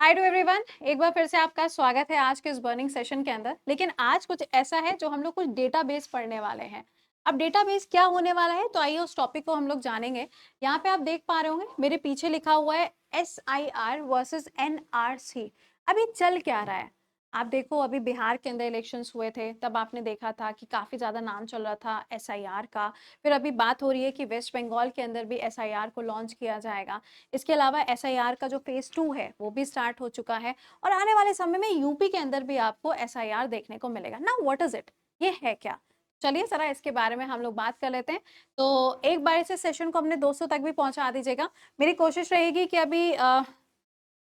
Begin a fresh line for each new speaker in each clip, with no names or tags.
Hi to everyone, एक बार फिर से आपका स्वागत है आज के इस बर्निंग सेशन के अंदर। लेकिन आज कुछ ऐसा है जो हम लोग कुछ डेटाबेस पढ़ने वाले हैं। अब डेटाबेस क्या होने वाला है, तो आइए उस टॉपिक को हम लोग जानेंगे। यहाँ पे आप देख पा रहे होंगे मेरे पीछे लिखा हुआ है SIR वर्सेस NRC। अभी चल क्या रहा है? आप देखो, अभी बिहार के अंदर इलेक्शंस हुए थे, तब आपने देखा था कि काफी ज्यादा नाम चल रहा था SIR का। फिर अभी बात हो रही है कि वेस्ट बंगाल के अंदर भी SIR को लॉन्च किया जाएगा। इसके अलावा SIR का जो फेज 2 है वो भी स्टार्ट हो चुका है और आने वाले समय में यूपी के अंदर भी आपको SIR देखने को मिलेगा ना। व्हाट इज इट, ये है क्या? चलिए जरा इसके बारे में हम लोग बात कर लेते हैं। तो एक बार इस सेशन को अपने दोस्तों तक भी पहुंचा दीजिएगा। मेरी कोशिश रहेगी कि अभी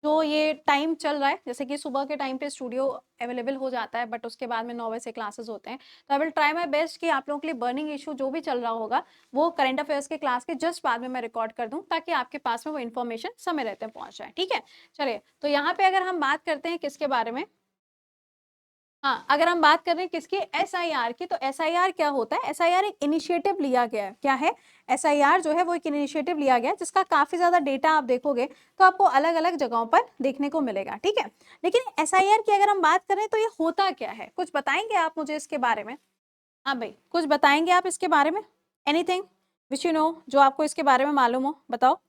जो ये टाइम चल रहा है, जैसे कि सुबह के टाइम पे स्टूडियो अवेलेबल हो जाता है, बट उसके बाद में 9 बजे से क्लासेस होते हैं। तो I will try my best कि आप लोगों के लिए बर्निंग इशू जो भी चल रहा होगा वो करंट अफेयर्स के क्लास के जस्ट बाद में मैं रिकॉर्ड कर दूं, ताकि आपके पास में वो इन्फॉर्मेशन समय रहते पहुंच जाए। ठीक है, चलिए तो यहाँ पे अगर हम बात करते हैं किसके बारे में। हाँ, अगर हम बात कर रहे हैं किसकी, SIR की, तो SIR क्या होता है? SIR एक इनिशिएटिव लिया गया है। क्या है? SIR जो है वो एक इनिशिएटिव लिया गया है, जिसका काफी ज्यादा डेटा आप देखोगे तो आपको अलग अलग जगहों पर देखने को मिलेगा। ठीक है, लेकिन SIR की अगर हम बात करें तो ये होता क्या है, कुछ बताएंगे आप मुझे इसके बारे में? हाँ भाई, कुछ बताएंगे आप इसके बारे में? एनीथिंग विच यू नो, जो आपको इसके बारे में मालूम हो, बताओ।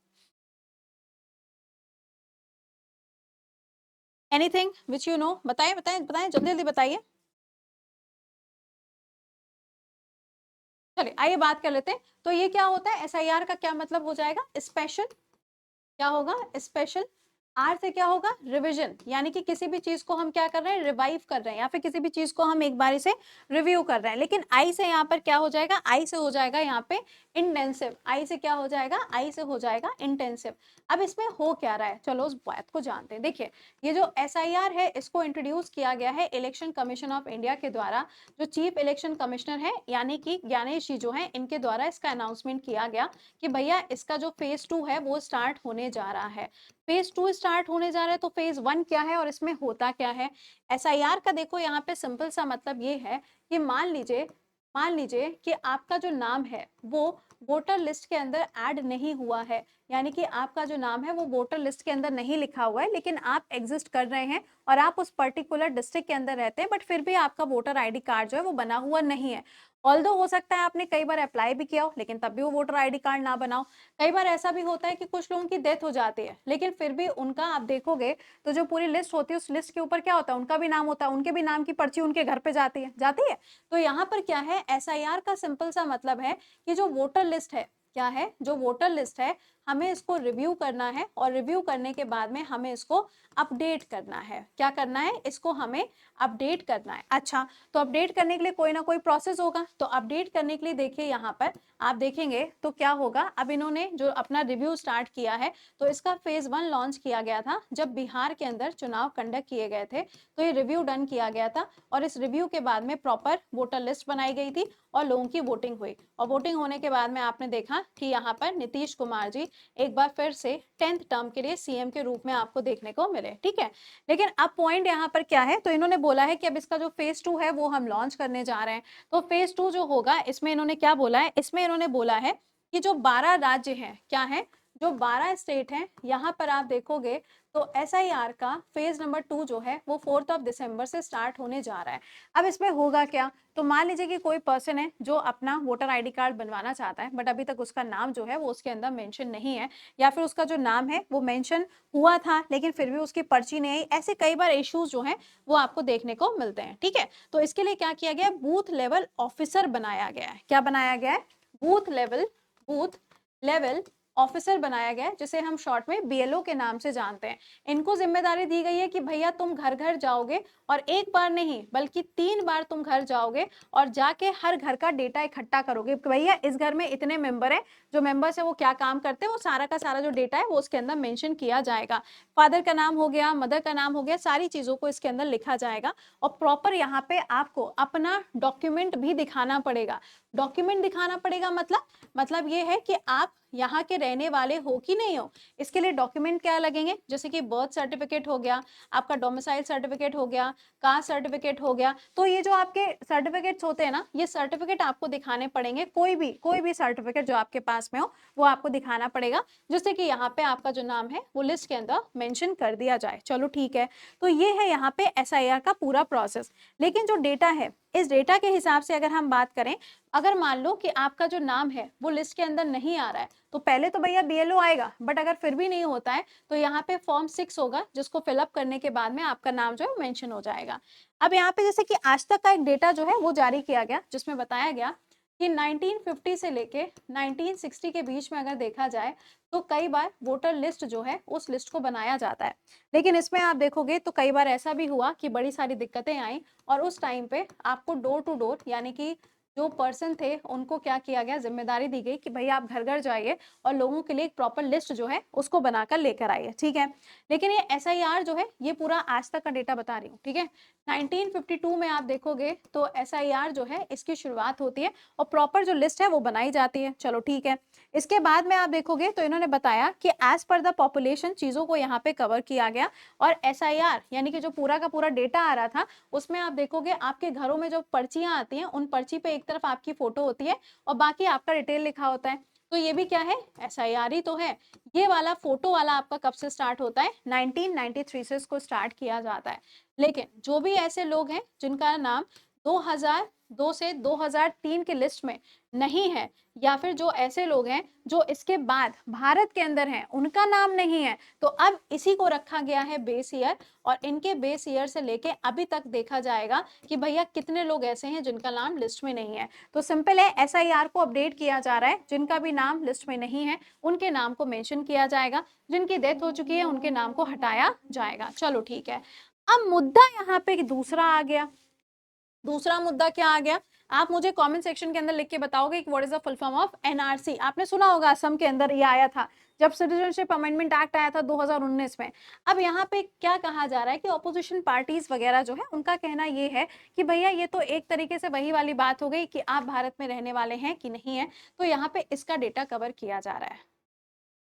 एनीथिंग विच यू नो, बताएं बताएं बताएं, जल्दी जल्दी बताइए। चलिए आइए बात कर लेते हैं। तो ये क्या होता है, SIR का क्या मतलब हो जाएगा? स्पेशल, क्या होगा? स्पेशल। आर से क्या होगा? रिवीजन, यानी कि किसी भी चीज को हम क्या कर रहे हैं, रिवाइव कर रहे हैं, या फिर किसी भी चीज को हम एक बार से रिव्यू कर रहे हैं। लेकिन आई से यहाँ पर क्या हो जाएगा? आई से हो जाएगा यहाँ पे इंटेंसिव। आई से क्या हो जाएगा? आई से हो जाएगा इंटेंसिव। अब इसमें हो क्या रहा है, चलो उस बात को जानते हैं। देखिए, ये जो SIR है इसको इंट्रोड्यूस किया गया है इलेक्शन कमीशन ऑफ इंडिया के द्वारा। जो चीफ इलेक्शन कमिश्नर है यानी कि ज्ञानेश जी जो है, इनके द्वारा इसका अनाउंसमेंट किया गया कि भैया इसका जो फेज 2 है वो स्टार्ट होने जा रहा है। फेज 2 स्टार्ट होने जा रहा है, तो फेज 1 क्या है और इसमें होता क्या है? SIR का देखो यहाँ पे सिंपल सा मतलब ये है कि मान लीजिए कि आपका जो नाम है वो वोटर लिस्ट के अंदर ऐड नहीं हुआ है, यानी कि आपका जो नाम है वो वोटर लिस्ट के अंदर नहीं लिखा हुआ है, लेकिन आप एग्जिस्ट कर रहे हैं और आप उस पर्टिकुलर डिस्ट्रिक्ट के अंदर रहते हैं, बट फिर भी आपका वोटर आईडी कार्ड जो है वो बना हुआ नहीं है। ऑल्दो हो सकता है आपने कई बार अप्लाई भी किया हो, लेकिन तब भी वो वोटर आईडी कार्ड ना बनाओ। कई बार ऐसा भी होता है कि कुछ लोगों की डेथ हो जाती है, लेकिन फिर भी उनका आप देखोगे तो जो पूरी लिस्ट होती है उस लिस्ट के ऊपर क्या होता है, उनका भी नाम होता है, उनके भी नाम की पर्ची उनके घर पे जाती है। तो यहाँ पर क्या है, SIR का सिंपल सा मतलब है कि जो वोटर लिस्ट है, क्या है, जो वोटर लिस्ट है, हमें इसको रिव्यू करना है और रिव्यू करने के बाद में हमें इसको अपडेट करना है। क्या करना है? इसको हमें अपडेट करना है। अच्छा, तो अपडेट करने के लिए कोई ना कोई प्रोसेस होगा। तो अपडेट करने के लिए देखिए यहाँ पर आप देखेंगे तो क्या होगा, अब इन्होंने जो अपना रिव्यू स्टार्ट किया है, तो इसका फेज 1 लॉन्च किया गया था जब बिहार के अंदर चुनाव कंडक्ट किए गए थे। तो ये रिव्यू डन किया गया था और इस रिव्यू के बाद में प्रॉपर वोटर लिस्ट बनाई गई थी और लोगों की वोटिंग हुई। और वोटिंग होने के बाद में आपने देखा कि यहाँ पर नीतीश कुमार जी एक बार फिर से 10th टर्म के लिए CM के रूप में आपको देखने को मिले। ठीक है, लेकिन अब पॉइंट यहाँ पर क्या है, तो इन्होंने बोला है कि अब इसका जो फेज 2 है वो हम लॉन्च करने जा रहे हैं। तो फेज 2 जो होगा, इसमें इन्होंने क्या बोला है, इसमें इन्होंने बोला है कि जो 12 राज्य हैं, क्या है, जो 12 स्टेट हैं, यहाँ पर आप देखोगे तो SIR का फेज नंबर 2 जो है वो 4 दिसंबर से स्टार्ट होने जा रहा है। अब इसमें होगा क्या, तो मान लीजिए कि कोई पर्सन है जो अपना वोटर आईडी कार्ड बनवाना चाहता है, बट अभी तक उसका नाम जो है वो उसके अंदर मेंशन नहीं है, या फिर उसका जो नाम है वो मेंशन हुआ था लेकिन फिर भी उसकी पर्ची नहीं आई। ऐसे कई बार इश्यूज जो हैं वो आपको देखने को मिलते हैं। ठीक है, तो इसके लिए क्या किया गया, बूथ लेवल ऑफिसर बनाया गया है। क्या बनाया गया है? बूथ लेवल ऑफिसर बनाया गया है, जिसे हम शॉर्ट में BLO के नाम से जानते हैं। इनको जिम्मेदारी दी गई है कि भैया तुम घर घर जाओगे और एक बार नहीं बल्कि 3 बार तुम घर जाओगे और जाके हर घर का डेटा इकट्ठा करोगे कि भैया इस घर में इतने मेंबर हैं, जो मेंबर्स है वो क्या काम करते हैं, वो सारा का सारा जो डेटा है वो उसके अंदर मेंशन किया जाएगा। फादर का नाम हो गया, मदर का नाम हो गया, सारी चीजों को इसके अंदर लिखा जाएगा। और प्रॉपर यहाँ पे आपको अपना डॉक्यूमेंट भी दिखाना पड़ेगा। डॉक्यूमेंट दिखाना पड़ेगा मतलब ये है कि आप यहाँ के रहने वाले हो कि नहीं हो, इसके लिए डॉक्यूमेंट क्या लगेंगे, जैसे कि बर्थ सर्टिफिकेट हो गया, आपका डोमिसाइल सर्टिफिकेट हो गया, कास्ट सर्टिफिकेट हो गया। तो ये जो आपके सर्टिफिकेट्स होते हैं ना, ये सर्टिफिकेट आपको दिखाने पड़ेंगे, कोई भी सर्टिफिकेट जो आपके पास में हो वो आपको दिखाना पड़ेगा, जिससे कि यहाँ पे आपका जो नाम है वो लिस्ट के अंदर मेंशन कर दिया जाए। चलो ठीक है, तो ये है यहाँ पे एसआईआर का पूरा प्रोसेस। लेकिन जो डेटा है, इस डेटा के हिसाब से अगर हम बात करें, अगर मान लो कि आपका जो नाम है वो लिस्ट के अंदर नहीं आ रहा है, तो पहले तो भैया बीएलओ आएगा, बट अगर फिर भी नहीं होता है तो यहाँ पे फॉर्म 6 होगा, जिसको फिलअप करने के बाद में आपका नाम जो है मेंशन हो जाएगा। अब यहाँ पे जैसे कि आज तक का एक डेटा जो है वो जारी किया गया, जिसमें बताया गया कि 1950 से लेके 1960 के बीच में अगर देखा जाए तो कई बार वोटर लिस्ट जो है उस लिस्ट को बनाया जाता है। लेकिन इसमें आप देखोगे तो कई बार ऐसा भी हुआ कि बड़ी सारी दिक्कतें आई, और उस टाइम पे आपको डोर टू डोर, यानी कि जो पर्सन थे उनको क्या किया गया, जिम्मेदारी दी गई कि भाई आप घर घर जाइए और लोगों के लिए एक प्रॉपर लिस्ट जो है उसको बनाकर लेकर आइए, ठीक है। लेकिन ये एसआईआर जो है ये पूरा आज तक का डेटा बता रही हूँ, ठीक है। 1952 में आप देखोगे तो एसआईआर जो है इसकी शुरुआत होती है और प्रॉपर जो लिस्ट है वो बनाई जाती है। चलो ठीक है, इसके बाद में आप देखोगे तो इन्होंने बताया कि एज पर द पॉपुलेशन चीजों को यहाँ पे कवर किया गया, और एसआईआर यानी कि जो पूरा का पूरा डेटा आ रहा था उसमें आप देखोगे आपके घरों में जो पर्चियां आती हैं उन पर्ची पे एक तरफ आपकी फोटो होती है और बाकी आपका डिटेल लिखा होता है। तो ये भी क्या है, एसआईआर ही तो है। ये वाला फोटो वाला आपका कब से स्टार्ट होता है, 1993 से इसको स्टार्ट किया जाता है। लेकिन जो भी ऐसे लोग हैं जिनका नाम 2002 से 2003 की लिस्ट में नहीं है, या फिर जो ऐसे लोग हैं जो इसके बाद भारत के अंदर हैं उनका नाम नहीं है, तो अब इसी को रखा गया है बेस ईयर, और इनके बेस ईयर से लेके अभी तक देखा जाएगा कि भैया कितने लोग ऐसे हैं जिनका नाम लिस्ट में नहीं है। तो सिंपल है, एसआईआर को अपडेट किया जा रहा है, जिनका भी नाम लिस्ट में नहीं है उनके नाम को मेंशन किया जाएगा, जिनकी डेथ हो चुकी है उनके नाम को हटाया जाएगा। चलो ठीक है, अब मुद्दा यहाँ पे दूसरा आ गया। दूसरा मुद्दा क्या आ गया, आप मुझे कमेंट सेक्शन के अंदर लिख के बताओगे कि what is the full form of NRC. आपने सुना होगा असम के अंदर ये आया था जब सिटीजनशिप अमेंडमेंट एक्ट आया था 2019 में। अब यहाँ पे क्या कहा जा रहा है कि ऑपोजिशन पार्टीज वगैरह जो है उनका कहना ये है कि भैया ये तो एक तरीके से वही वाली बात हो गई कि आप भारत में रहने वाले हैं कि नहीं है, तो यहाँ पे इसका डेटा कवर किया जा रहा है।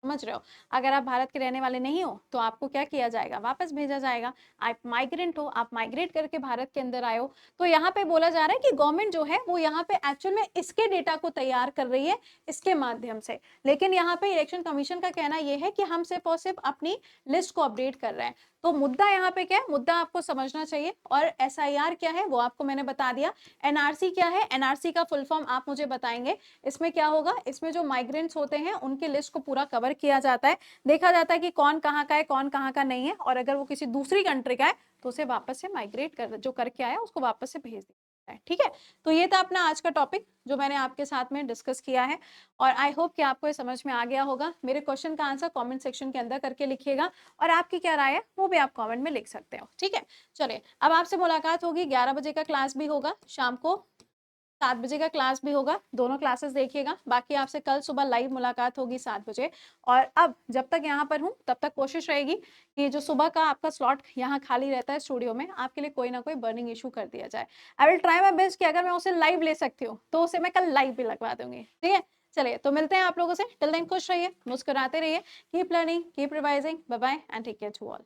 समझ रहे हो, अगर आप भारत के रहने वाले नहीं हो तो आपको क्या किया जाएगा, वापस भेजा जाएगा। आप माइग्रेंट हो, आप माइग्रेट करके भारत के अंदर आए हो, तो यहाँ पे बोला जा रहा है कि गवर्नमेंट जो है वो यहाँ पे एक्चुअल में इसके डेटा को तैयार कर रही है इसके माध्यम से। लेकिन यहाँ पे इलेक्शन कमीशन का कहना यह है कि हम सिर्फ और सिर्फ अपनी लिस्ट को अपडेट कर रहे हैं। तो मुद्दा यहाँ पे क्या है, मुद्दा आपको समझना चाहिए। और एसआईआर क्या है वो आपको मैंने बता दिया। एनआरसी क्या है, एनआरसी का फुल फॉर्म आप मुझे बताएंगे। इसमें क्या होगा, इसमें जो माइग्रेंट्स होते हैं उनकी लिस्ट को पूरा कवर किया जाता है, देखा जाता है कि कौन कहाँ का है कौन कहाँ का नहीं है, और अगर वो किसी दूसरी कंट्री का है तो उसे वापस से माइग्रेट कर, जो करके आया उसको वापस से भेज दिया है। ठीक है, तो ये था अपना आज का टॉपिक जो मैंने आपके साथ में डिस्कस किया है, और आई होप कि आपको ये समझ में आ गया होगा। मेरे क्वेश्चन का आंसर कमेंट सेक्शन के अंदर करके लिखिएगा, और आपकी क्या राय है वो भी आप कमेंट में लिख सकते हो। ठीक है, चलिए अब आपसे मुलाकात होगी, 11 बजे का क्लास भी होगा, शाम को 7 बजे का क्लास भी होगा, दोनों क्लासेस देखिएगा। बाकी आपसे कल सुबह लाइव मुलाकात होगी 7 बजे। और अब जब तक यहाँ पर हूँ तब तक कोशिश रहेगी कि जो सुबह का आपका स्लॉट यहाँ खाली रहता है स्टूडियो में, आपके लिए कोई ना कोई बर्निंग इशू कर दिया जाए। I will try my best कि अगर मैं उसे लाइव ले सकती हूँ तो उसे मैं कल लाइव भी लगवा दूंगी। ठीक है, चलिए तो मिलते हैं आप लोगों से। टिल देन खुश रहिए, मुस्कुराते रहिए, keep learning, keep revising, bye bye and take care to all.